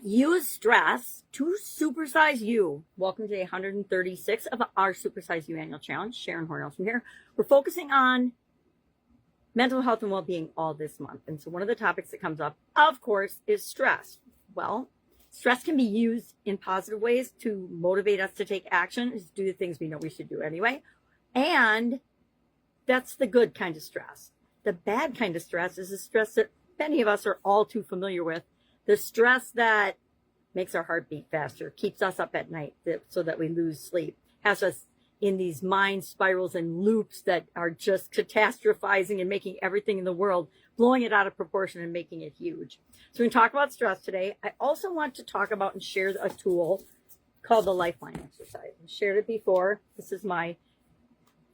Use stress to supersize you. Welcome to day 136 of our Supersize You annual challenge. Sharon Horne-Ellstrom here. We're focusing on mental health and well-being all this month. And so one of the topics that comes up, of course, is stress. Well, stress can be used in positive ways to motivate us to take action, to do the things we know we should do anyway. And that's the good kind of stress. The bad kind of stress is the stress that many of us are all too familiar with. The stress that makes our heart beat faster, keeps us up at night so that we lose sleep, has us in these mind spirals and loops that are just catastrophizing and making everything in the world, blowing it out of proportion and making it huge. So we're going to talk about stress today. I also want to talk about and share a tool called the Lifeline exercise. I shared it before. This is my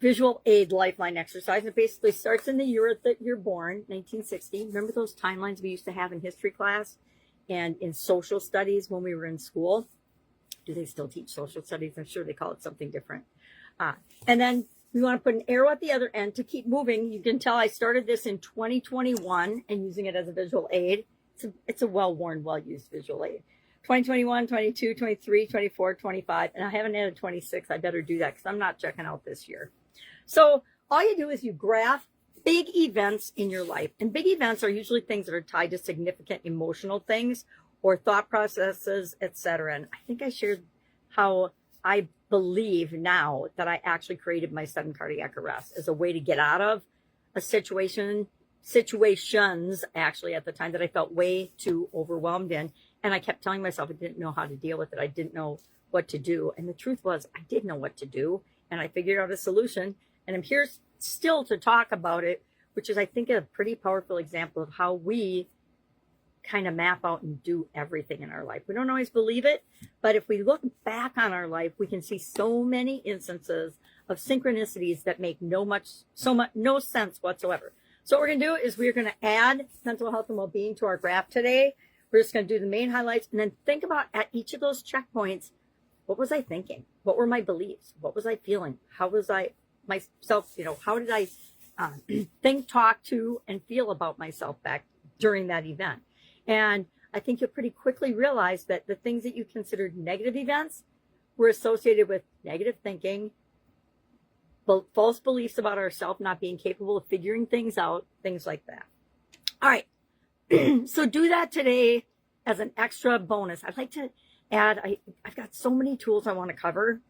visual aid lifeline exercise. It basically starts in the year that you're born, 1960. Remember those timelines we used to have in history class and in social studies when we were in school? Do they still teach social studies? I'm sure they call it something different. And then we want to put an arrow at the other end to keep moving. You can tell I started this in 2021 and using it as a visual aid. It's a well-worn, well-used visual aid. 2021, 22, 23, 24, 25, and I haven't added 26. I better do that because I'm not checking out this year. So all you do is you graph big events in your life. And big events are usually things that are tied to significant emotional things or thought processes, etc. And I think I shared how I believe now that I actually created my sudden cardiac arrest as a way to get out of a situations actually at the time that I felt way too overwhelmed in. And I kept telling myself I didn't know how to deal with it. I didn't know what to do. And the truth was I did know what to do. And I figured out a solution. And I'm here still to talk about it, which is, I think, a pretty powerful example of how we kind of map out and do everything in our life. We don't always believe it, but if we look back on our life, we can see so many instances of synchronicities that make no sense whatsoever. So what we're going to do is we're going to add mental health and well-being to our graph today. We're just going to do the main highlights and then think about at each of those checkpoints, what was I thinking? What were my beliefs? What was I feeling? How was I myself, how did I think, talk to, and feel about myself back during that event? And I think you'll pretty quickly realize that the things that you considered negative events were associated with negative thinking, false beliefs about ourselves, not being capable of figuring things out, things like that. All right. So do that today as an extra bonus. I'd like to add, I've got so many tools I want to cover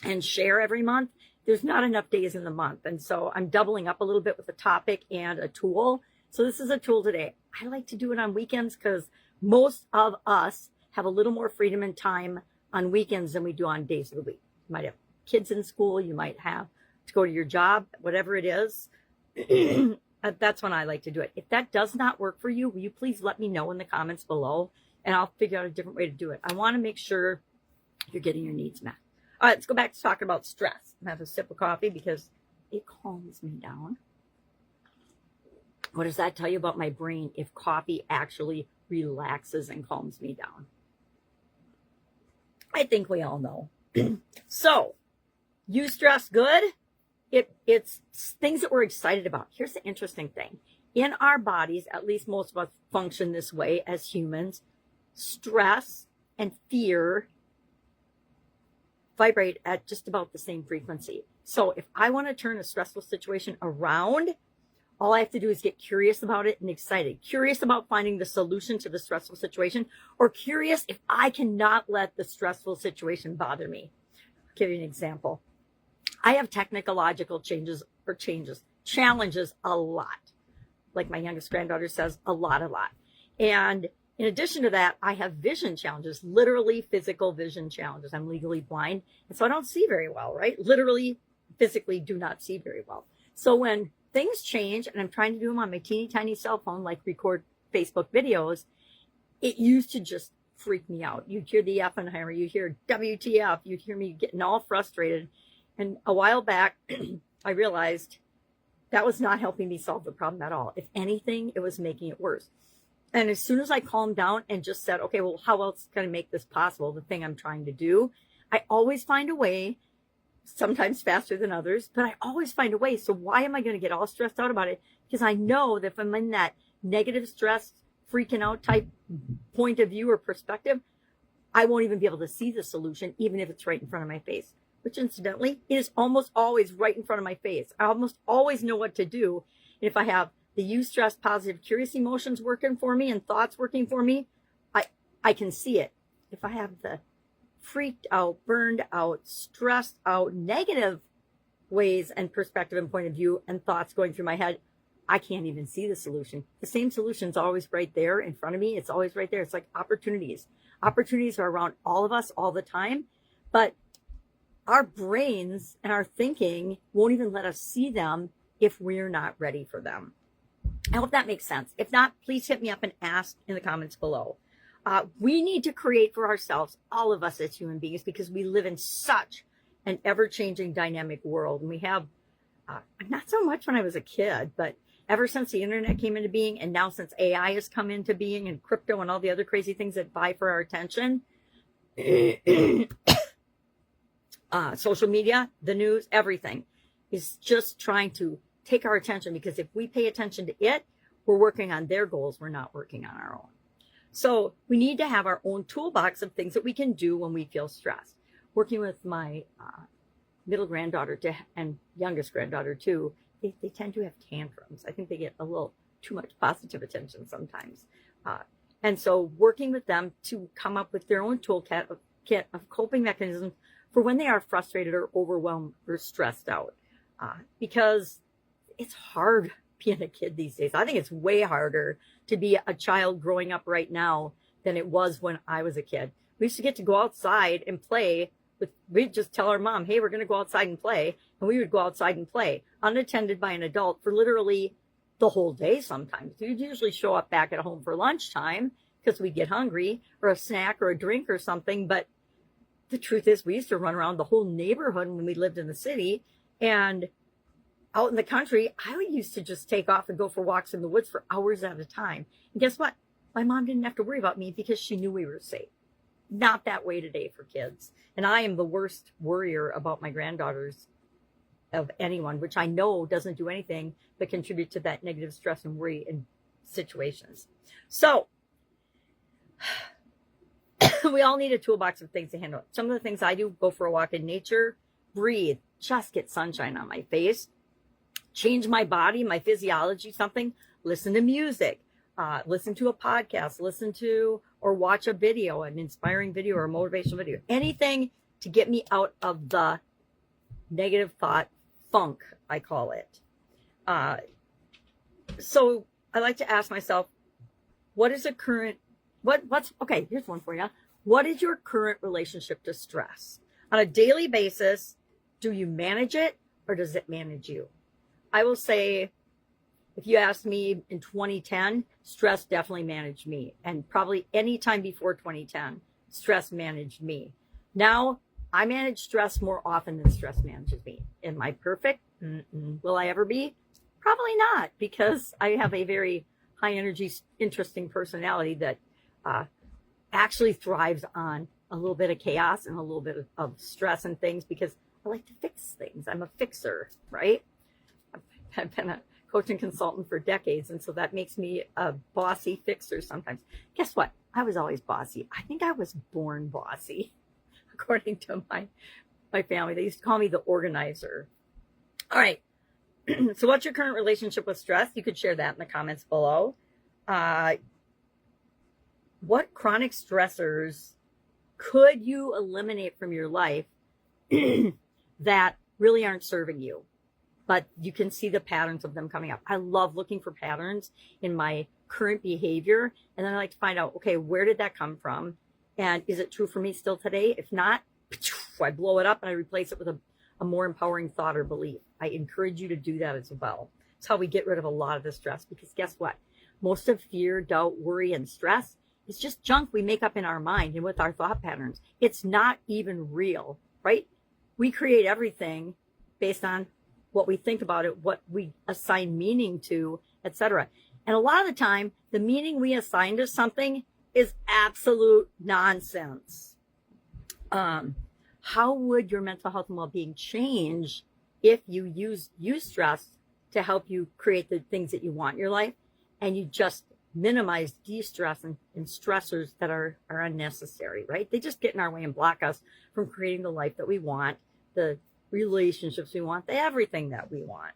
and share every month. There's not enough days in the month. And so I'm doubling up a little bit with a topic and a tool. So this is a tool today. I like to do it on weekends because most of us have a little more freedom and time on weekends than we do on days of the week. You might have kids in school. You might have to go to your job, whatever it is. That's when I like to do it. If that does not work for you, will you please let me know in the comments below and I'll figure out a different way to do it. I want to make sure you're getting your needs met. All right, let's go back to talking about stress. I'm going to have a sip of coffee because it calms me down. What does that tell you about my brain if coffee actually relaxes and calms me down? I think we all know. So, use stress good. It's things that we're excited about. Here's the interesting thing. In our bodies, at least most of us function this way as humans, stress and fear vibrate at just about the same frequency. So if I want to turn a stressful situation around, all I have to do is get curious about it and excited. Curious about finding the solution to the stressful situation, or curious if I cannot let the stressful situation bother me. I'll give you an example. I have technological challenges a lot. Like my youngest granddaughter says, a lot. And in addition to that, I have vision challenges, literally physical vision challenges. I'm legally blind, and so I don't see very well, right? Literally, physically do not see very well. So when things change, and I'm trying to do them on my teeny tiny cell phone, like record Facebook videos, it used to just freak me out. You'd hear the Oppenheimer, you'd hear WTF, you'd hear me getting all frustrated. And a while back, I realized that was not helping me solve the problem at all. If anything, it was making it worse. And as soon as I calmed down and just said, okay, well, how else can I make this possible, the thing I'm trying to do? I always find a way, sometimes faster than others, but I always find a way. So why am I going to get all stressed out about it? Because I know that if I'm in that negative stress freaking out type point of view or perspective, I won't even be able to see the solution, even if it's right in front of my face, which incidentally is almost always right in front of my face. I almost always know what to do. And if I have the stress, positive, curious emotions working for me and thoughts working for me, I can see it. If I have the freaked out, burned out, stressed out, negative ways and perspective and point of view and thoughts going through my head, I can't even see the solution. The same solution's always right there in front of me. It's always right there. It's like opportunities. Opportunities are around all of us all the time, but our brains and our thinking won't even let us see them if we're not ready for them. I hope that makes sense. If not, please hit me up and ask in the comments below. We need to create for ourselves, all of us as human beings, because we live in such an ever-changing, dynamic world. And we have, not so much when I was a kid, but ever since the internet came into being, and now since AI has come into being, and crypto and all the other crazy things that vie for our attention, social media, the news, everything is just trying to take our attention, because if we pay attention to it, we're working on their goals. We're not working on our own. So we need to have our own toolbox of things that we can do when we feel stressed. Working with my middle granddaughter and youngest granddaughter too, they tend to have tantrums. I think they get a little too much positive attention sometimes. And so working with them to come up with their own toolkit of coping mechanisms for when they are frustrated or overwhelmed or stressed out. Because it's hard being a kid these days. I think it's way harder to be a child growing up right now than it was when I was a kid. We used to get to go outside and play. We'd just tell our mom, hey, we're going to go outside and play. And we would go outside and play unattended by an adult for literally the whole day sometimes. We'd usually show up back at home for lunchtime because we'd get hungry, or a snack or a drink or something. But the truth is, we used to run around the whole neighborhood when we lived in the city. And out in the country, I used to just take off and go for walks in the woods for hours at a time. And guess what? My mom didn't have to worry about me because she knew we were safe. Not that way today for kids. And I am the worst worrier about my granddaughters of anyone, which I know doesn't do anything but contribute to that negative stress and worry in situations. So we all need a toolbox of things to handle. Some of the things I do: go for a walk in nature, breathe, just get sunshine on my face, change my body, my physiology, something, listen to music, listen to a podcast, listen to or watch a video, an inspiring video or a motivational video, anything to get me out of the negative thought funk, I call it. So I like to ask myself, here's one for you. What is your current relationship to stress? On a daily basis, do you manage it or does it manage you? I will say, if you asked me in 2010, stress definitely managed me. And probably any time before 2010, stress managed me. Now, I manage stress more often than stress manages me. Am I perfect? Will I ever be? Probably not, because I have a very high energy, interesting personality that actually thrives on a little bit of chaos and a little bit of stress and things, because I like to fix things. I'm a fixer, right? I've been a coaching consultant for decades, and so that makes me a bossy fixer sometimes. Guess what? I was always bossy. I think I was born bossy, according to my family. They used to call me the organizer. All right. So what's your current relationship with stress? You could share that in the comments below. What chronic stressors could you eliminate from your life that really aren't serving you, but you can see the patterns of them coming up? I love looking for patterns in my current behavior. And then I like to find out, okay, where did that come from? And is it true for me still today? If not, I blow it up and I replace it with a more empowering thought or belief. I encourage you to do that as well. It's how we get rid of a lot of the stress, because guess what? Most of fear, doubt, worry, and stress is just junk we make up in our mind and with our thought patterns. It's not even real, right? We create everything based on what we think about it, what we assign meaning to, etc. And a lot of the time, the meaning we assign to something is absolute nonsense. How would your mental health and well-being change if you use stress to help you create the things that you want in your life, and you just minimize de-stress and stressors that are unnecessary, right? They just get in our way and block us from creating the life that we want, the relationships we want, everything that we want.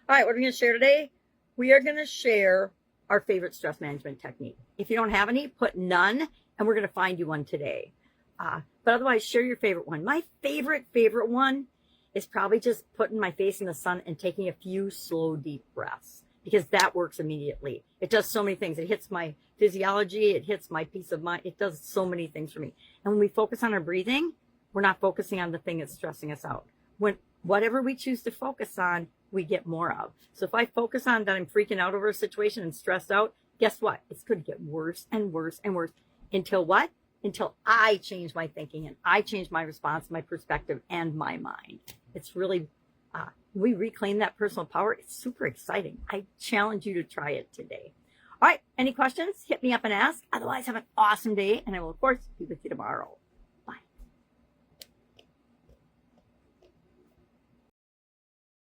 All right, what are we going to share today? We are going to share our favorite stress management technique. If you don't have any, put none, and we're going to find you one today. But otherwise, share your favorite one. My favorite one is probably just putting my face in the sun and taking a few slow, deep breaths, because that works immediately. It does so many things. It hits my physiology. It hits my peace of mind. It does so many things for me. And when we focus on our breathing, we're not focusing on the thing that's stressing us out. When whatever we choose to focus on, we get more of. So if I focus on that I'm freaking out over a situation and stressed out, guess what? It's going to get worse and worse and worse until what? Until I change my thinking and I change my response, my perspective, and my mind. It's really, we reclaim that personal power. It's super exciting. I challenge you to try it today. All right. Any questions? Hit me up and ask. Otherwise, have an awesome day. And I will, of course, be with you tomorrow.